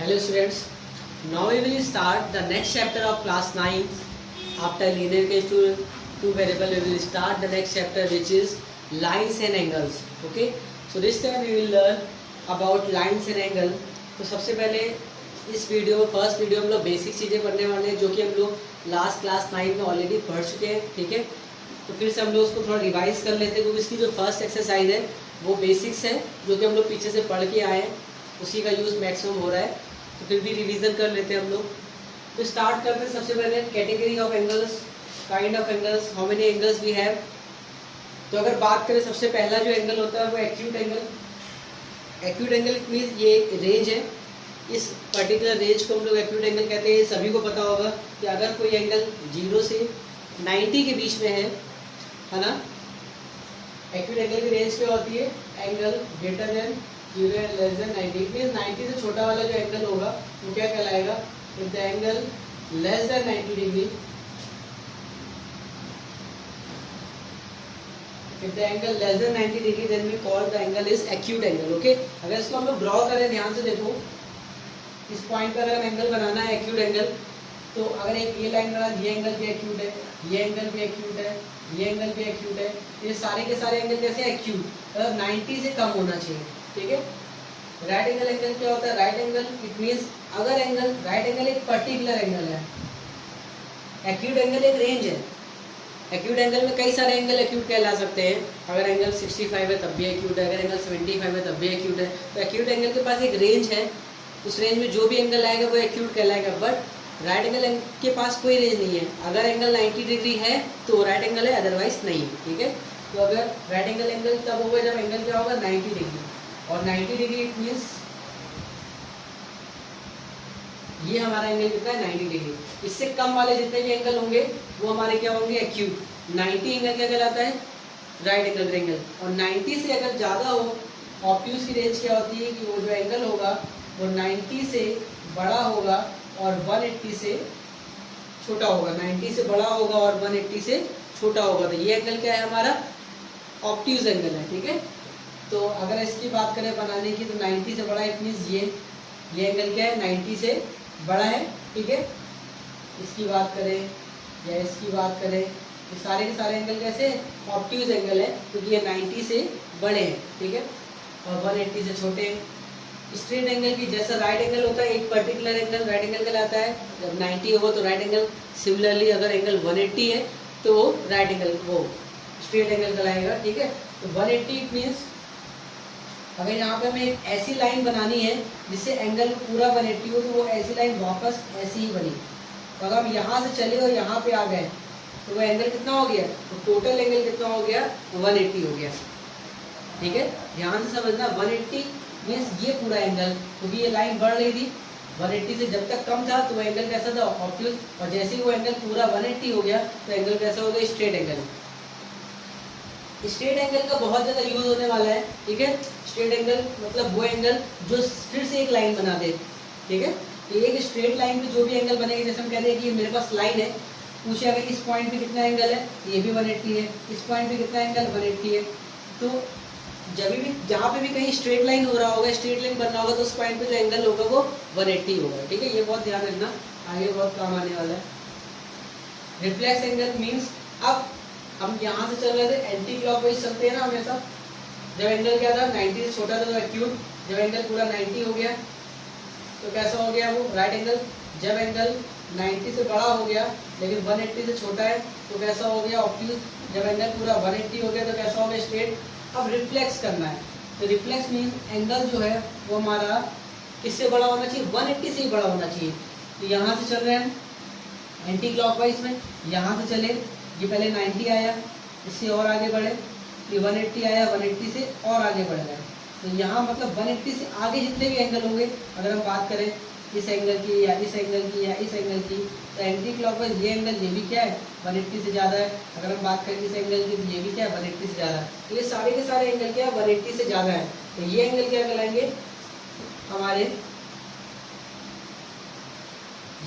Hello students, now we will start the next chapter of class 9. After linear case to two variable, we will start the next chapter which is lines and angles. Okay, so this time we will learn about lines and angle. तो सबसे पहले इस video first video हम लोग basic चीज़ें पढ़ने वाले हैं जो कि हम लोग लास्ट क्लास 9 में ऑलरेडी पढ़ चुके हैं. ठीक है, तो फिर से हम लोग उसको थोड़ा रिवाइज कर लेते हैं क्योंकि इसकी जो फर्स्ट एक्सरसाइज है वो बेसिक्स है जो कि हम लोग पीछे से पढ़ के आए हैं, उसी का यूज़ मैक्सिमम हो रहा है. तो फिर भी रिवीजन कर लेते हैं हम लोग. तो स्टार्ट करते हैं सबसे पहले category of angles, kind of angles, how many angles we have. तो अगर बात करें सबसे पहला जो एंगल होता है वो acute angle. Acute angle means ये एक रेंज है, इस पर्टिकुलर रेंज को हम लोग एक्यूट एंगल कहते हैं. सभी को पता होगा कि अगर कोई एंगल 0 से 90 के बीच में है ना, एक्यूट एंगल की रेंज क्या होती है, angle greater than 0 and less than 90. Means 90 से छोटा वाला जो एंगल होगा वो क्या कहलाएगा, if the angle less than 90 degree, if the angle less than 90 degree then we call the angle is acute angle. Okay, अगर इसको हम लोग ड्रॉ करें, ध्यान से देखो, इस पॉइंट पर अगर हम एंगल बनाना है एक्यूट एंगल, तो अगर एक ये लाइन बना, ये एंगल भी एक्यूट है, ये एंगल भी एक्यूट है, ये एंगल भी एक्यूट है, ये सारे के सारे एंगल कैसे एक्यूट, मतलब 90 से कम होना चाहिए. ठीक है. राइट एंगल एंगल क्या होता है, राइट एंगल इट मीन्स अगर एंगल राइट एंगल एक पर्टिकुलर एंगल है, एक्यूट एंगल एक रेंज है. एक्यूट एंगल में कई सारे एंगल एक्यूट कहला सकते हैं. अगर एंगल 65 है तब भी एक्यूट है, अगर एंगल 75 है तब भी एक्यूट है. तो एक्यूट एंगल के पास एक रेंज है, उस रेंज में जो भी एंगल आएगा वो एक्यूट कहलाएगा. बट राइट एंगल के पास कोई रेंज नहीं है. अगर एंगल 90 डिग्री है तो राइट एंगल है, अदरवाइज नहीं है. ठीक है. तो अगर राइट एंगल तब होगा जब एंगल क्या होगा 90 डिग्री, और 90 डिग्री इट मीन्स ये हमारा एंगल कितना है 90 डिग्री. इससे कम वाले जितने भी एंगल होंगे वो हमारे क्या होंगे, एक्यूट. 90 एंगल क्या कहलाता है, राइट एंगल एंगल. और 90 से अगर ज़्यादा हो, ऑब्ट्यूज की रेंज क्या होती है कि वो जो एंगल होगा वो 90 से बड़ा होगा और 180 से छोटा होगा. 90 से बड़ा होगा और 180 से छोटा होगा. तो ये एंगल क्या है, हमारा ऑब्ट्यूज एंगल है. ठीक है. तो अगर इसकी बात करें बनाने की, तो 90 से बड़ा इट मीन्स ये एंगल क्या है, 90 से बड़ा है. ठीक है. इसकी बात करें या इसकी बात करें, तो सारे के सारे एंगल कैसे ऑब्ट्यूज एंगल है क्योंकि ये 90 से बड़े हैं. ठीक है. और 180 से छोटे हैं. स्ट्रेट एंगल की जैसा राइट एंगल होता है, एक पर्टिकुलर एंगल राइट एंगल कहलाता है. जब 90 होगा तो राइट एंगल, सिमिलरली अगर एंगल 180 है तो वो राइट एंगल वो स्ट्रेट एंगल कहलाएगा. ठीक है. तो 180 मीन्स अगर यहाँ पे हमें एक ऐसी लाइन बनानी है जिससे एंगल पूरा 180 हो, तो वो ऐसी लाइन वापस ऐसी ही बनी. तो अगर हम यहाँ से चले और यहाँ पे आ गए तो वो एंगल कितना हो गया, तो टोटल एंगल कितना हो गया, 180 हो गया. ठीक है. ध्यान से समझना, 180 मीन्स ये पूरा एंगल, क्योंकि ये लाइन बढ़ रही थी 180 से, जब तक कम था तो वो एंगल कैसा था, ऑब्ट्यूज. और जैसे ही वो एंगल पूरा 180 हो गया तो एंगल कैसा हो गया, स्ट्रेट एंगल. स्ट्रेट एंगल का बहुत ज़्यादा यूज होने वाला है. ठीक है. स्ट्रेट एंगल मतलब वो एंगल जो फिर से एक लाइन बना दे. ठीक है. एक स्ट्रेट लाइन पे जो भी एंगल बनेगी, जैसे हम कहते हैं कि मेरे पास लाइन है, पूछे अगर इस पॉइंट पे कितना एंगल है, ये भी 180 है, इस पॉइंट पे कितना एंगल 180 है. तो जब भी जहाँ पे भी कहीं स्ट्रेट लाइन हो रहा होगा, स्ट्रेट लाइन बनना होगा, तो उस पॉइंट पे जो एंगल होगा वो 180 होगा. ठीक है. ये बहुत ध्यान रखना, आगे बहुत काम आने वाला है. रिफ्लेक्स एंगल मीन्स अब हम यहाँ से चल रहे थे, एंटी क्लॉकवाइज चलते हैं ना हमेशा. जब एंगल क्या था 90 से छोटा था तो एक्यूट. जब एंगल पूरा 90 हो गया तो कैसा हो गया, वो राइट एंगल. जब एंगल 90 से बड़ा हो गया लेकिन 180 से छोटा है तो कैसा हो गया, ऑब्ट्यूज. जब एंगल पूरा 180 हो गया तो कैसा हो गया, स्ट्रेट. अब रिफ्लेक्स करना है, तो रिफ्लेक्स मीन एंगल जो है वो हमारा किससे बड़ा होना चाहिए, 180 से ही बड़ा होना चाहिए. तो यहाँ से चल रहे हैं एंटी क्लॉकवाइज में, यहाँ से चले, ये पहले 90 आया, इससे और आगे बढ़े, ये 180 आया, 180 से और आगे बढ़ गए. तो यहाँ मतलब 180 से आगे जितने भी एंगल होंगे, अगर हम बात करें इस एंगल की या इस एंगल की या इस एंगल की, तो एंटी क्लॉकवाइज ये एंगल ये भी क्या है 180 से ज़्यादा है. अगर हम बात करें इस एंगल की तो ये भी क्या है 180 से ज़्यादा है. तो ये सारे के सारे एंगल क्या है 180 से ज़्यादा है. तो ये एंगल क्या कहलाएंगे हमारे,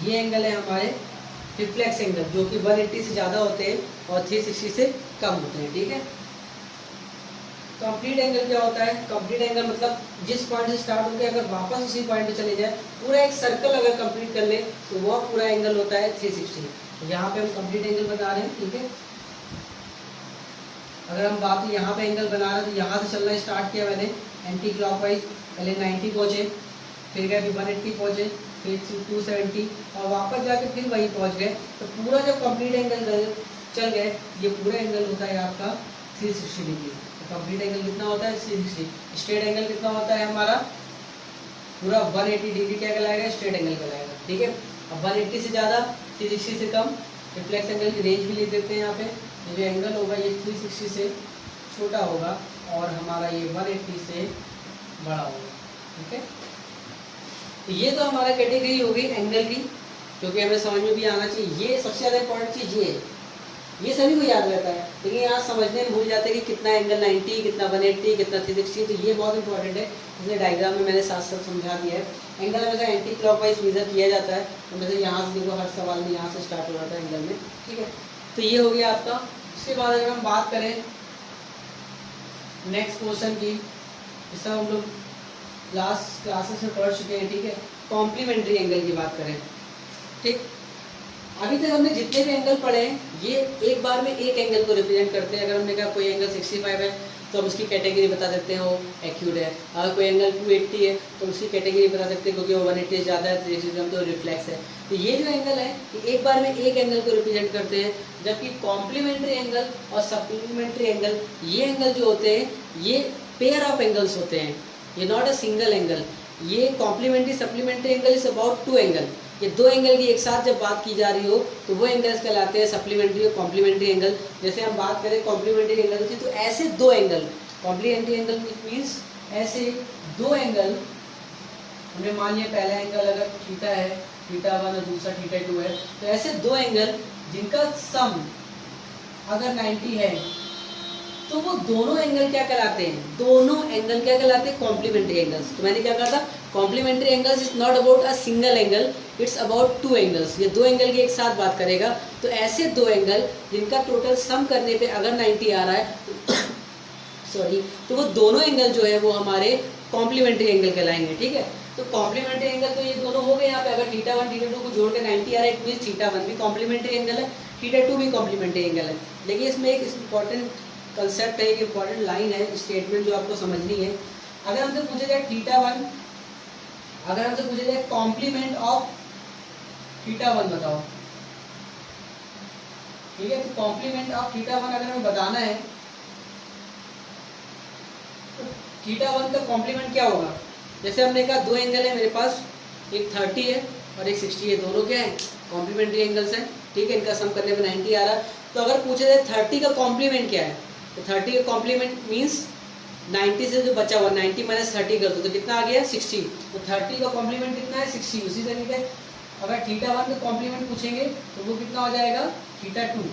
ये एंगल है हमारे रिफ्लेक्स एंगल, जो कि 180 से ज़्यादा होते हैं और 360 से कम होते हैं. ठीक है. कंप्लीट एंगल क्या होता है? कंप्लीट एंगल मतलब जिस पॉइंट से स्टार्ट होकर अगर वापस उसी पॉइंट पे चले जाए, पूरा एक सर्कल अगर कंप्लीट कर ले तो वो पूरा एंगल होता है 360। तो यहाँ पे हम कंप्लीट एंगल बता रहे हैं, ठीक है। अगर हम बात यहाँ पे एंगल बना रहे हैं तो यहाँ से चलना स्टार्ट किया मैंने एंटी क्लॉकवाइज, पहले 90 पहुँचे, फिर गए 180 पहुँचे, फिर 270 और वापस जाके फिर वहीं पहुँच गए। तो पूरा जब कंप्लीट एंगल चल गए, ये पूरा एंगल होता है आपका 360 डिग्री। तो कंप्लीट एंगल कितना होता है? 360। स्ट्रेट एंगल कितना होता है हमारा? पूरा 180 डिग्री क्या कहलाएगा? स्ट्रेट एंगल कहलाएगा, ठीक है। अब 180 से ज़्यादा, 360 से कम, रिफ्लेक्स एंगल की रेंज भी लिख देते हैं यहाँ पे। ये जो एंगल होगा ये 360 से छोटा होगा और हमारा ये 180 से बड़ा होगा, ठीक है। तो ये तो हमारा कैटेगरी होगी एंगल की, क्योंकि हमें समझ में भी आना चाहिए। ये सबसे ज़्यादा इंपॉर्टेंट चीज़ ये सभी को याद रहता है, लेकिन यहाँ समझने में भूल जाते हैं कि कितना एंगल 90, कितना 180, कितना 360। तो ये बहुत इंपॉर्टेंट है, इसलिए डायग्राम में मैंने साथ साथ समझा दिया है। एंगल हमेशा एंटी क्लॉकवाइज मेजर किया जाता है, तो जैसे यहाँ से देखो हर सवाल में यहाँ से स्टार्ट हो रहा था एंगल में, ठीक है। तो ये हो गया आपका। उसके बाद अगर हम बात करें नेक्स्ट क्वेश्चन की, जिससे हम लोग लास्ट क्लासेस में पढ़ चुके हैं, ठीक है। कॉम्प्लीमेंट्री एंगल की बात करें, ठीक। अभी तक हमने जितने भी एंगल पढ़े हैं ये एक बार में एक एंगल को रिप्रेजेंट करते हैं। अगर हमने कहा कोई एंगल 65 है तो हम उसकी कैटेगरी बता देते हैं वो एक्यूट है। अगर कोई एंगल 280 है तो उसकी कैटेगरी बता सकते हैं, क्योंकि वो 180 से ज़्यादा है, 360 तो रिफ्लेक्स है। तो ये जो एंगल है ये एक बार में एक एंगल को रिप्रेजेंट करते हैं, जबकि कॉम्प्लीमेंट्री एंगल और सप्लीमेंट्री एंगल, ये एंगल जो होते हैं ये पेयर ऑफ एंगल्स होते हैं, ये नॉट अ सिंगल एंगल। ये complementary supplementary angle is about 2 angle. ये 2 एंगल की एक साथ जब बात की जा रही हो तो वो एंगल्स कहलाते हैं सप्लीमेंट्री और कॉम्प्लीमेंट्री एंगल। जैसे हम बात करें कॉम्प्लीमेंट्री एंगल की, तो ऐसे 2 एंगल, कॉम्प्लीमेंट्री एंगल मीन्स ऐसे 2 एंगल, हमने मान लिया पहला एंगल अगर थीटा है, थीटा 1 और दूसरा थीटा 2 है, तो ऐसे 2 एंगल जिनका सम अगर 90 है तो वो दोनों एंगल क्या कहलाते हैं? दोनों एंगल क्या कहलाते हैं? Complementary angles. तो मैंने क्या कहा था? Complementary angles is not about a single angle, it's about 2 angles. ये 2 एंगल की एक साथ बात करेगा। तो ऐसे 2 एंगल जिनका टोटल सम करने पे अगर 90 आ रहा है सॉरी, तो वो दोनों एंगल जो है वो हमारे कॉम्प्लीमेंट्री एंगल कहलाएंगे, ठीक है। तो कॉम्प्लीमेंट्री एंगल तो ये दोनों हो गए यहाँ पे। अगर थीटा 1 थीटा 2 को जोड़ के 90 आ रहा है, इट मींस थीटा 1 भी कॉम्प्लीमेंट्री एंगल है, थीटा 2 भी कॉम्प्लीमेंट्री एंगल है। लेकिन इसमें एक इंपॉर्टेंट कंसेप्ट है, एक इंपॉर्टेंट लाइन है, स्टेटमेंट जो आपको समझनी है। अगर हमसे पूछे जाए थीटा 1, अगर हमसे पूछे जाए कॉम्प्लीमेंट ऑफ थीटा 1 बताओ, ठीक है। तो कॉम्प्लीमेंट ऑफ थीटा 1 अगर हमें बताना है तो थीटा 1 का कॉम्प्लीमेंट क्या होगा? जैसे हमने कहा 2 एंगल है मेरे पास, एक 30 है और एक 60 है, दोनों क्या है? कॉम्प्लीमेंट्री एंगल्स हैं, ठीक है। इनका सम करने में 90 आ रहा है। तो अगर पूछे जाए 30 का कॉम्प्लीमेंट क्या है, तो 30 का कॉम्प्लीमेंट मीन्स 90 से जो बचा हुआ 90 माइनस 30 कर दो तो कितना आ गया? 60। तो 30 का कॉम्प्लीमेंट कितना है? 60। उसी तरीके अगर थीटा 1 का कॉम्प्लीमेंट पूछेंगे तो वो कितना हो जाएगा? थीटा 2,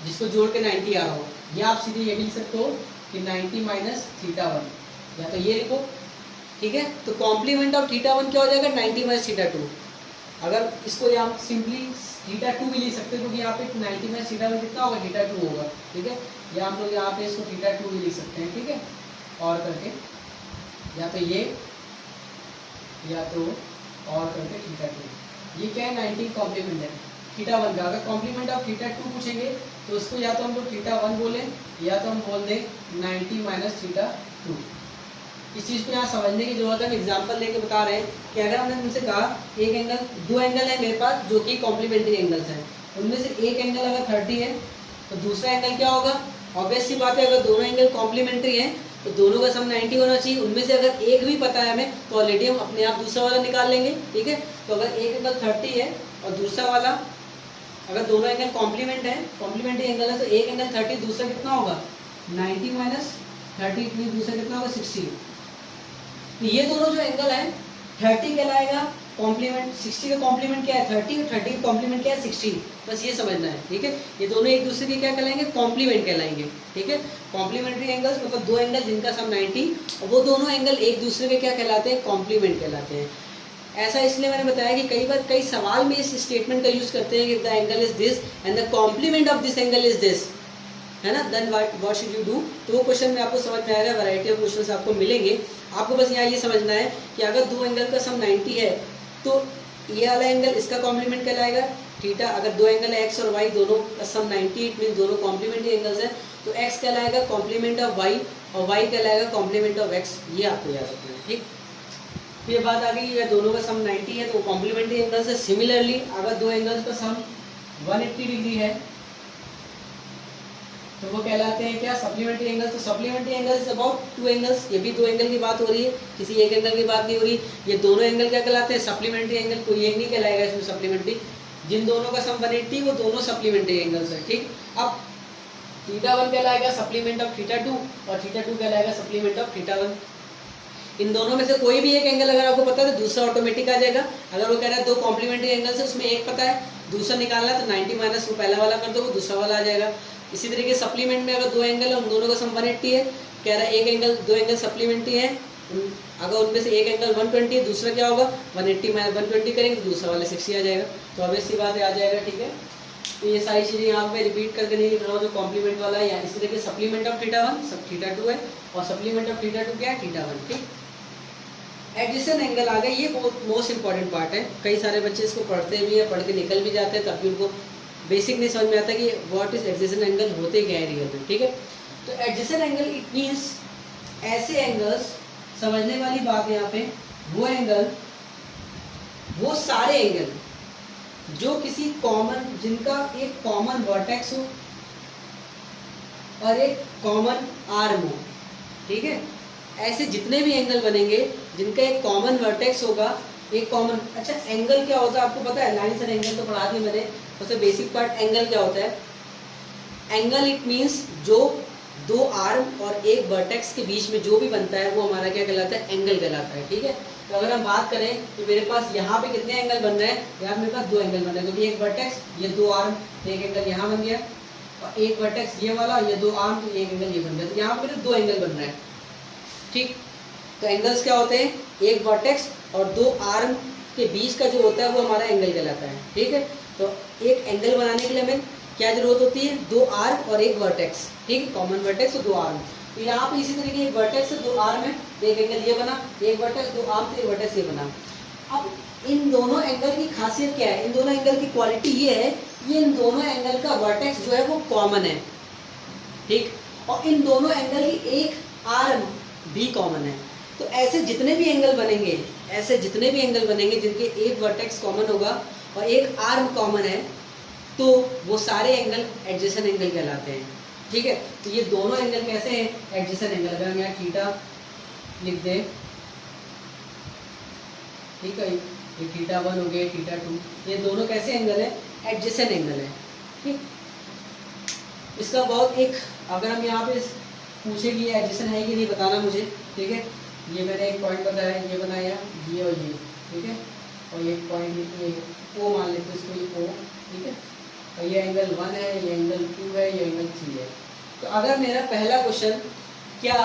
जिसको जोड़ के 90 आ रहा हो। या आप सीधे ये भी लिख सकते हो कि 90 माइनस थीटा 1, या तो ये लिखो, ठीक है। तो कॉम्प्लीमेंट ऑफ थीटा 1 क्या हो जाएगा? 90 माइनस थीटा 2। अगर इसको यहाँ सिंपली थीटा 2 भी लिख सकते हैं, क्योंकि यहाँ पे 90 माइनस थीटा 1 कितना होगा? थीटा 2 होगा, ठीक है। या हम लोग यहाँ पे इसको थीटा 2 भी लिख सकते हैं, ठीक है, और करके, या तो ये या तो और करके थीटा 2। ये क्या है? 90 कॉम्प्लीमेंट है थीटा 1 का। अगर कॉम्प्लीमेंट ऑफ थीटा 2 पूछेंगे तो उसको या तो हम लोग थीटा 1 बोले या तो हम बोल दें 90 माइनस थीटा 2। इस चीज़ को यहाँ समझने की जरूरत है। हम एग्जाम्पल लेके बता रहे हैं कि अगर हमने उनसे कहा एक एंगल, 2 एंगल है मेरे पास जो कि कॉम्प्लीमेंट्री एंगल्स हैं, उनमें से एक एंगल अगर 30 है तो दूसरा एंगल क्या होगा? ऑब्वियस सी बात है, अगर दोनों एंगल कॉम्प्लीमेंट्री हैं तो दोनों का सम 90 होना चाहिए। उनमें से अगर एक भी पता है हमें तो ऑलरेडी हम अपने आप दूसरा वाला निकाल लेंगे, ठीक है। तो अगर एक एंगल 30 है और दूसरा वाला, अगर दोनों एंगल कॉम्प्लीमेंट है, कॉम्प्लीमेंट्री एंगल है, तो एक एंगल 30, दूसरा कितना होगा? 90 माइनस 30, दूसरा कितना होगा? 60। तो ये दोनों जो एंगल है 30 कहलाएगा कॉम्प्लीमेंट, 60 का कॉम्प्लीमेंट क्या है? 30, और 30 का कॉम्प्लीमेंट क्या है? 60। बस ये समझना है, ठीक है। ये दोनों एक दूसरे के क्या कहलाएंगे? कॉम्प्लीमेंट कहलाएंगे, ठीक है। कॉम्प्लीमेंट्री एंगल्स मतलब 2 एंगल जिनका सम 90, और वो दोनों एंगल एक दूसरे के क्या कहलाते हैं? कॉम्प्लीमेंट कहलाते हैं। ऐसा इसलिए मैंने बताया कि कई बार कई सवाल में इस स्टेटमेंट का यूज करते हैं कि the angle is this and the complement of this angle is this, है ना, then what should you do. तो वो क्वेश्चन में आपको समझ में आएगा, वैरायटी ऑफ क्वेश्चंस आपको मिलेंगे। आपको बस यहाँ ये समझना है कि अगर दो एंगल का सम 90 है तो ये वाला एंगल इसका कॉम्प्लीमेंट कहलाएगा थीटा। अगर दो एंगल है एक्स और वाई, दोनों का सम 90, इट मीन दोनों कॉम्प्लीमेंट्री एंगल्स हैं, तो एक्स कहलाएगा कॉम्प्लीमेंट ऑफ वाई और वाई कहलाएगा कॉम्प्लीमेंट ऑफ एक्स। ये आपको याद रखना है, ठीक। ये बात आ गई, दोनों का सम 90 है तो कॉम्प्लीमेंट्री एंगल्स है। सिमिलरली अगर दो एंगल्स का सम 180 डिग्री है तो वो कहलाते हैं क्या, सप्लीमेंट्री एंगल्स। तो supplementary angles about two angles, ये भी दो एंगल की बात हो रही है, किसी एक एंगल की बात नहीं हो रही। ये दोनों एंगल क्या कहलाते हैं, सप्लीमेंट्री एंगल। कोई एक नहीं कहलाएगा इसमें सप्लीमेंट्री। जिन दोनों का सम 180 वो दोनों सप्लीमेंट्री एंगल्स है, ठीक। अब θ1 कहलाएगा सप्लीमेंट ऑफ θ2 और θ2 कहलाएगा सप्लीमेंट ऑफ θ1। इन दोनों में से कोई भी एक एंगल अगर आपको पता है तो दूसरा ऑटोमेटिक आ जाएगा। अगर वो कह रहा है दो कॉम्प्लीमेंट्री एंगल्स है, उसमें एक पता है, दूसरा निकालना है तो 90 माइनस वो पहला वाला कर दो, वो दूसरा वाला आ जाएगा। इसी तरीके सप्लीमेंट में अगर दो एंगल है, उन दोनों का सम 180 है, कह रहा है एक एंगल, दो एंगल सप्लीमेंट्री है, अगर उनमें से एक एंगल 120 है, दूसरा क्या होगा 180 माइनस 120 करेंगे तो दूसरा वाला 60 आ जाएगा। तो अब ऐसी बात आ जाएगा, ठीक है। तो ये सारी चीज़ें यहाँ पे रिपीट करके नहीं लिख रहा हूँ, जो कॉम्प्लीमेंट वाला है। इसी तरीके सप्लीमेंट ऑफ θ1 सब θ2 है और सप्लीमेंट ऑफ θ2 क्या है, θ1, ठीक। एडजेसेंट एंगल आ गए, ये बहुत मोस्ट इंपॉर्टेंट पार्ट है। कई सारे बच्चे इसको पढ़ते भी है, पढ़ के निकल भी जाते हैं, तब भी उनको बेसिक नहीं समझ में आता कि व्हाट इज एडजेसेंट एंगल, होते क्या है रियल में, ठीक है। तो एडजेसेंट एंगल इट मींस ऐसे एंगल्स, समझने वाली बात है यहाँ पे, वो एंगल, वो सारे एंगल जो किसी कॉमन, जिनका एक कॉमन वर्टेक्स हो और एक कॉमन आर्म हो, ठीक है। ऐसे जितने भी एंगल बनेंगे जिनका एक कॉमन वर्टेक्स होगा, एक कॉमन, अच्छा एंगल क्या होता है आपको पता है, लाइन से एंगल तो पढ़ा दी मैंने। सबसे बेसिक पार्ट एंगल क्या होता है, एंगल इट मींस जो दो आर्म और एक वर्टेक्स के बीच में जो भी बनता है वो हमारा क्या कहलाता है, एंगल कहलाता है, ठीक है। तो अगर हम बात करें तो मेरे पास यहाँ पे कितने एंगल बन रहे हैं, यहाँ मेरे पास दो एंगल बन रहे हैं, क्योंकि एक वर्टेक्स, ये दो आर्म, एक एंगल यहाँ बन गया, और एक वर्टेक्स ये वाला, ये दो आर्म, तो एक एंगल ये बन गया। तो यहाँ पे दो एंगल बन रहे हैं, ठीक। तो एंगल्स क्या होते हैं, एक वर्टेक्स और दो आर्म के बीच का जो होता है वो हमारा एंगल कहलाता है, ठीक है। तो एक एंगल बनाने के लिए हमें क्या जरूरत होती है, दो आर्म और एक वर्टेक्स, ठीक है, कॉमन वर्टेक्स और दो आर्म। तो यहाँ पे इसी तरीके एक वर्टेक्स से दो आर्म है, एक एंगल ये बना, एक वर्टेक्स, दो आर्म तो एक वर्टेक्स ये बना। अब इन दोनों एंगल की खासियत क्या है, इन दोनों एंगल की क्वालिटी ये है, ये इन दोनों एंगल का वर्टेक्स जो है वो कॉमन है, ठीक, और इन दोनों एंगल की एक आर्म भी कॉमन है। तो ऐसे जितने भी एंगल बनेंगे, ऐसे जितने भी एंगल बनेंगे जिनके एक वर्टेक्स कॉमन होगा और एक आर्म कॉमन है, तो वो सारे एंगल एडजेसेंट एंगल कहलाते हैं, ठीक है। तो ये दोनों एंगल कैसे हैं, एडजेसेंट एंगल। अगर हम यहाँ थीटा लिख दें, ठीक है, ये θ1 हो गया, θ2, ये दोनों कैसे एंगल है, एडजेसेंट एंगल है, ठीक। इसका बहुत एक, अगर हम यहाँ पे पूछे कि ये एडजेसेंट है कि नहीं बताना मुझे, ठीक है। ये मैंने एक पॉइंट बताया, ये बनाया, ये और ये, ठीक है, और एक पॉइंट ये O मान लेते हैं इसको, ये O, ठीक है, और ये एंगल 1 है, ये एंगल 2 है, ये एंगल 3 है। तो अगर मेरा पहला क्वेश्चन, क्या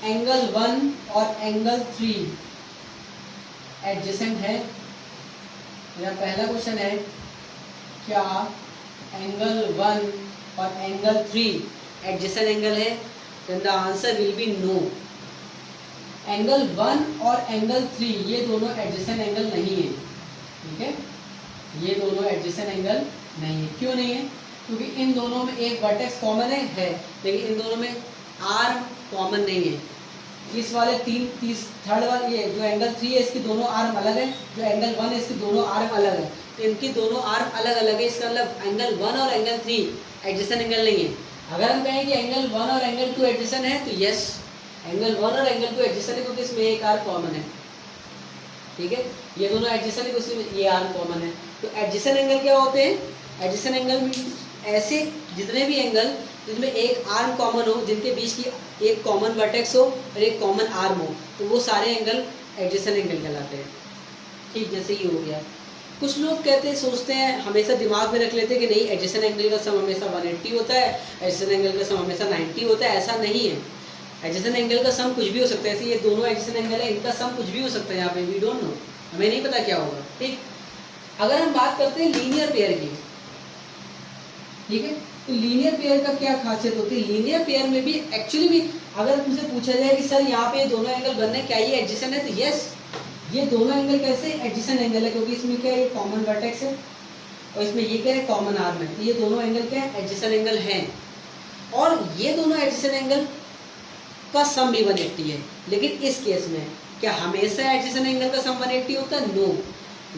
एंगल 1 और एंगल 3 एडजेसेंट है, मेरा पहला क्वेश्चन है, क्या एंगल 1 और एंगल 3 एडजेसेंट एंगल है, then the answer will be no. Angle 1 और एंगल 3 ये दोनों एडजेसेंट एंगल नहीं है, ठीक है, ये दोनों एडजेसेंट एंगल नहीं है। क्यों नहीं है, क्योंकि इन दोनों में एक वर्टेक्स कॉमन है, लेकिन इन दोनों में आर्म कॉमन नहीं है। इस वाले थर्ड वाले, ये जो एंगल 3 है इसकी दोनों आर्म अलग है, जो एंगल 1 है इसकी दोनों आर्म अलग है, तो इनकी दोनों आर्म अलग अलग है। इसका मतलब एंगल 1 और एंगल 3 एडजेसेंट एंगल नहीं है। अगर हम कहें कि एंगल 1 और एंगल 2 एडजेसेंट है, तो यस, एंगल 1 और एंगल 2 एडजेसेंट है, क्योंकि इसमें एक आर्म कॉमन है, ठीक है, ये दोनों एडजेसेंट है, उसमें ये आर्म कॉमन है। तो एडजेसेंट एंगल क्या होते हैं, एडजेसेंट एंगल मींस ऐसे जितने भी एंगल जिनमें एक आर्म कॉमन हो, जिनके बीच की एक कॉमन वर्टेक्स हो और एक कॉमन आर्म हो, तो वो सारे एंगल एडजेसेंट एंगल कहलाते हैं, ठीक। जैसे ये हो गया। कुछ लोग कहते हैं, सोचते हैं, हमेशा दिमाग में रख लेते हैं कि नहीं एडजेसेंट एंगल का सम हमेशा 180 होता है, एडजेसेंट एंगल का सम हमेशा 90 होता है। ऐसा नहीं है, एडजेसेंट एंगल का सम कुछ भी हो सकता है। ऐसे ये दोनों एडजेसेंट एंगल है, इनका सम कुछ भी हो सकता है, यहाँ पे वी डोंट नो, हमें नहीं पता क्या होगा, ठीक। अगर हम बात करते हैं लीनियर पेयर की, ठीक है। तो लीनियर पेयर का क्या खासियत होती है, लीनियर पेयर में भी एक्चुअली भी अगर तुमसे पूछा जाए कि सर यहाँ पे दोनों एंगल बन रहे हैं, क्या ये एडजेसेंट है, तो यस, ये दोनों एंगल कैसे एडजेसेंट एंगल है, क्योंकि इसमें क्या है, कॉमन वर्टेक्स है और इसमें ये क्या है, कॉमन आर्म है। तो ये दोनों एंगल क्या है, एडजेसेंट एंगल हैं। और ये दोनों एडजेसेंट एंगल का सम भी 180 है। लेकिन इस केस में क्या हमेशा एडजेसेंट एंगल का सम 180 होता है? नो।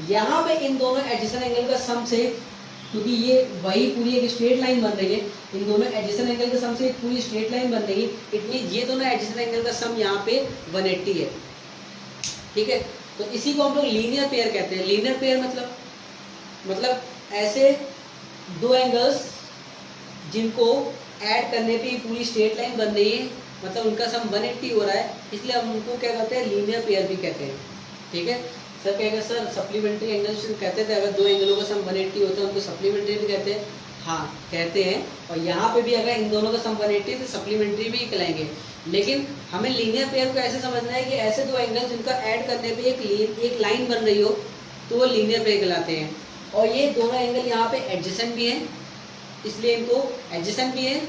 यहाँ पे इन दोनों एडजेसेंट एंगल का सम से, क्योंकि ये वही पूरी एक स्ट्रेट लाइन बन रही है, इन दोनों एडजेसेंट एंगल के सम से एक पूरी स्ट्रेट लाइन बन रही है, इट मीन ये दोनों एडजेसेंट एंगल का सम यहाँ पे 180 है। ठीक है, तो इसी को हम लोग लीनियर पेयर कहते हैं। लीनियर पेयर मतलब ऐसे दो एंगल्स जिनको ऐड करने पे पूरी स्ट्रेट लाइन बन रही है, मतलब उनका सम 180 हो रहा है, इसलिए हम उनको क्या कहते हैं, लीनियर पेयर भी कहते हैं। ठीक है, सर कहेगा सर सप्लीमेंट्री एंगल्स कहते थे, अगर दो एंगलों का सम 180 होता है उनको सप्लीमेंट्री भी कहते हैं। हाँ कहते हैं, और यहाँ पे भी अगर इन दोनों का सम 180 तो सप्लीमेंट्री भी कहलाएंगे। लेकिन हमें लीनियर पेयर को ऐसे समझना है कि ऐसे दो एंगल जिनका ऐड करने पे एक लाइन बन रही हो तो वो लीनियर पेयर कहलाते हैं। और ये दोनों एंगल यहाँ पे एडजेसेंट भी हैं, इसलिए इनको एडजेसेंट भी है,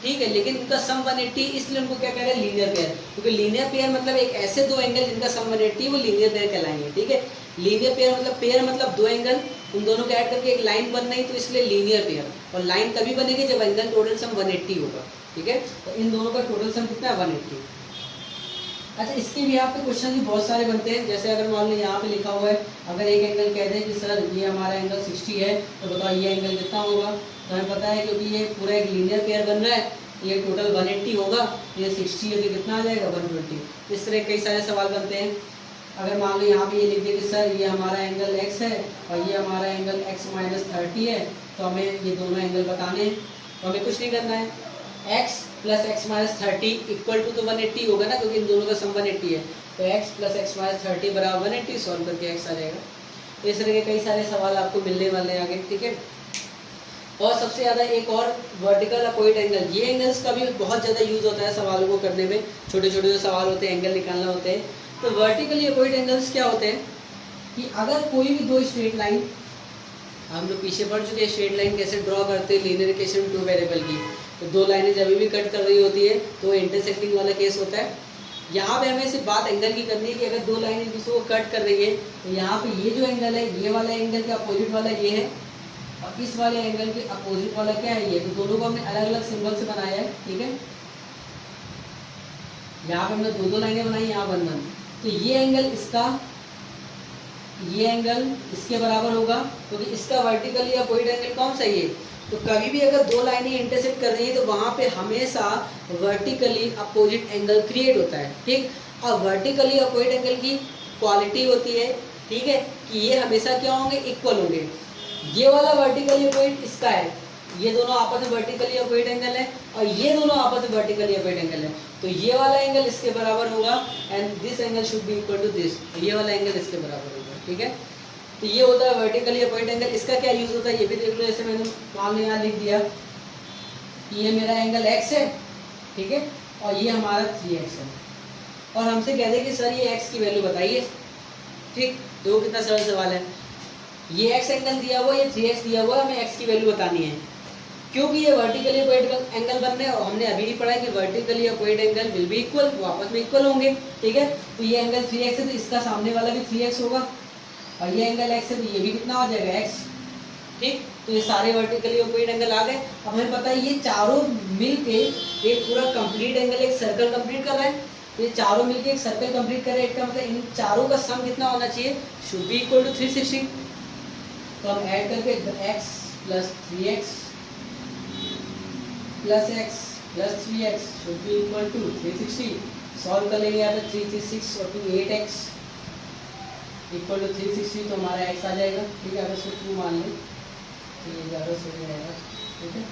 ठीक है, लेकिन इनका सम 180, इसलिए उनको क्या कह रहे हैं, लीनियर पेयर। क्योंकि लीनियर पेयर मतलब एक ऐसे दो एंगल जिनका सम 180 वो लीनियर पेयर कहलाएंगे। ठीक है, लीनियर पेयर मतलब दो एंगल, उन दोनों को ऐड करके एक लाइन बन रही, तो इसलिए लीनियर पेयर। और लाइन तभी बनेगी जब एंगल टोटल सम 180 होगा। ठीक है, तो इन दोनों का टोटल सम कितना है, 180। अच्छा, इसके भी आपके क्वेश्चन भी बहुत सारे बनते हैं। जैसे अगर मान लो यहाँ पे लिखा हुआ है, अगर एक एंगल कह दें कि सर ये हमारा एंगल 60 है, तो बताओ ये एंगल कितना होगा। तो हमें पता है क्योंकि ये पूरा एक लीनियर पेयर बन रहा है, ये टोटल 180 होगा, ये 60 है तो कितना आ जाएगा, 120। इस तरह कई सारे सवाल बनते हैं। अगर मान लो यहाँ पे ये लिख दिया कि सर ये हमारा एंगल x है और ये हमारा एंगल x - 30 है, तो हमें ये दोनों एंगल बताने हैं। तो हमें कुछ नहीं करना है, x + x - 30 = तो 180 होगा ना, क्योंकि इन दोनों का सम 180 है। तो x + x - 30 = 180, सॉल्व करके x आ जाएगा। इस तरह के कई सारे सवाल आपको मिलने वाले हैं आगे। ठीक है, और सबसे ज़्यादा एक और वर्टिकल अपोजिट एंगल, ये एंगल्स का भी बहुत ज़्यादा यूज़ होता है सवालों को करने में। छोटे छोटे जो सवाल होते हैं एंगल निकालना होते हैं, तो वर्टिकली अपोजिट एंगल्स क्या होते हैं कि अगर कोई भी दो स्ट्रेट लाइन, हम लोग पीछे पढ़ चुके हैं स्ट्रेट लाइन कैसे ड्रॉ करते हैं लीनियर इक्वेशन 2 वेरिएबल की। तो दो लाइनें जब भी कट कर रही होती है तो इंटरसेक्टिंग वाला केस होता है। यहाँ पे हमें सिर्फ बात एंगल की करनी है कि अगर दो लाइनें एक दूसरे को कट कर रही है, तो यहाँ पे ये जो एंगल है, ये वाला एंगल का अपोजिट वाला ये है, और इस वाले एंगल के अपोजिट वाला क्या है, ये। तो दोनों को हमने अलग अलग सिंबल से बनाया है। ठीक है, यहाँ पे हमने दो लाइनें बनाई, यहाँ 1 1। तो ये एंगल इसका, ये एंगल इसके बराबर होगा, क्योंकि इसका वर्टिकली अपोजिट एंगल कौन सा, ये। तो कभी भी अगर दो लाइनें इंटरसेक्ट कर रही है तो वहाँ पे हमेशा वर्टिकली अपोजिट एंगल क्रिएट होता है। ठीक, और वर्टिकली अपोजिट एंगल की क्वालिटी होती है, ठीक है, कि ये हमेशा क्या होंगे, इक्वल होंगे। ये वाला वर्टिकली अपोजिट इसका है, ये दोनों आपस में वर्टिकली अपोजिट एंगल है, और ये दोनों आपस में वर्टिकली अपोजिट एंगल है। तो ये वाला एंगल इसके बराबर होगा, and this angle should be equal to this, ये वाला एंगल इसके बराबर होगा। ठीक है, तो ये होता है वर्टिकली अपोजिट एंगल। इसका क्या यूज होता है ये भी देख लो। जैसे मैंने मान लो यहाँ लिख दिया कि ये मेरा एंगल x है, ठीक है, और ये हमारा 3x है, और हमसे कहते हैं कि सर ये x की वैल्यू बताइए। ठीक, तो कितना सरल सवाल है, ये x एंगल दिया हुआ, ये 3x दिया हुआ, हमें x की वैल्यू बतानी है। क्योंकि ये वर्टिकली अपोजिट एंगल बन रहे हैं, और हमने अभी भी पढ़ा है कि vertically opposite angle will be equal, वो आपस में इक्वल होंगे। ठीक है, तो ये एंगल 3x है, तो इसका सामने वाला भी 3x होगा, और ये एंगल x है, तो ये भी कितना हो जाएगा, x। ठीक, तो ये सारे वर्टिकली अपोजिट एंगल आ गए। अब हमें पता है ये चारों मिल के एक पूरा कंप्लीट एंगल, एक सर्कल कंप्लीट कर रहा है। तो ये चारों मिल के एक सर्कल कंप्लीट कर रहे हैं, इसका मतलब इन चारों का सम कितना होना चाहिए, शुड बी इक्वल टू 360। तो हम ऐड करके x + 3x + x + 3x should be equal to 360। Solve कर लेंगे यहाँ पे 3 3 6 और 2 8x इक्वल टू 360, तो हमारा x आ जाएगा। ठीक है, अगर इसको 2 मान लें तो ये ज़्यादा सही रहेगा। ठीक है,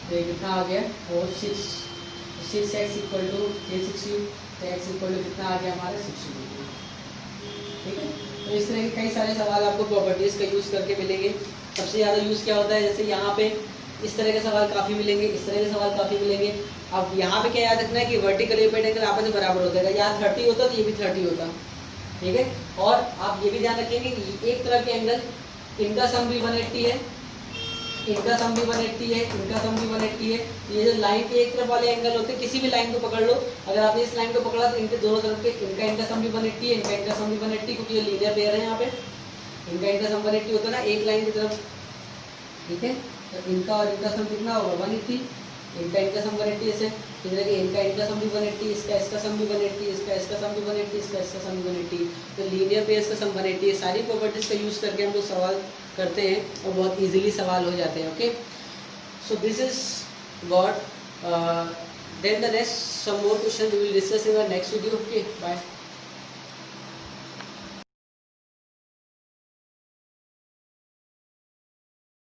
तो ये कितना आ गया, और 6x इक्वल टू 360, तो x इक्वल टू कितना आ गया हमारा 60। ठीक है, तो इस तरह के कई सारे सवाल आपको प्रॉपर्टीज़ का यूज़ करके मिलेंगे। सबसे ज़्यादा यूज़ क्या होता है, जैसे यहाँ पे इस तरह के सवाल काफ़ी मिलेंगे, इस तरह के सवाल काफ़ी मिलेंगे। अब यहाँ पे क्या याद रखना है कि वर्टिकली अपोजिट एंगल आपस में बराबर होता है, यहाँ 30 होता तो ये भी 30 होता। ठीक है, और आप ये भी ध्यान रखेंगे कि एक तरफ के एंगल इनका सम भी 180 है, इनका सम भी 180 है, इनका सम भी 180 है। ये जो लाइन के एक तरफ वाले एंगल होते हैं, किसी भी लाइन को पकड़ लो, अगर आपने इस लाइन को पकड़ा तो इनके दोनों तरफ के इनका सम भी 180 है, इनका सम भी 180, क्योंकि ये लीनियर पेयर है यहाँ पे। इनका सम 180 होता है ना एक लाइन की तरफ, ठीक है। तो इनका और इनका सम कितना होगा 180, इनका सम 180 ऐसे, इनका सम भी 180, इसका सम भी 180, इसका सम भी 180, इसका सम भी 180। तो लीनियर पेयर्स का सम 180 है। सारी प्रॉपर्टीज का यूज करके हम लोग सवाल करते हैं और बहुत इजीली सवाल हो जाते हैं। Okay, so this is what then the next some more question we will discuss in our next video. Okay, bye.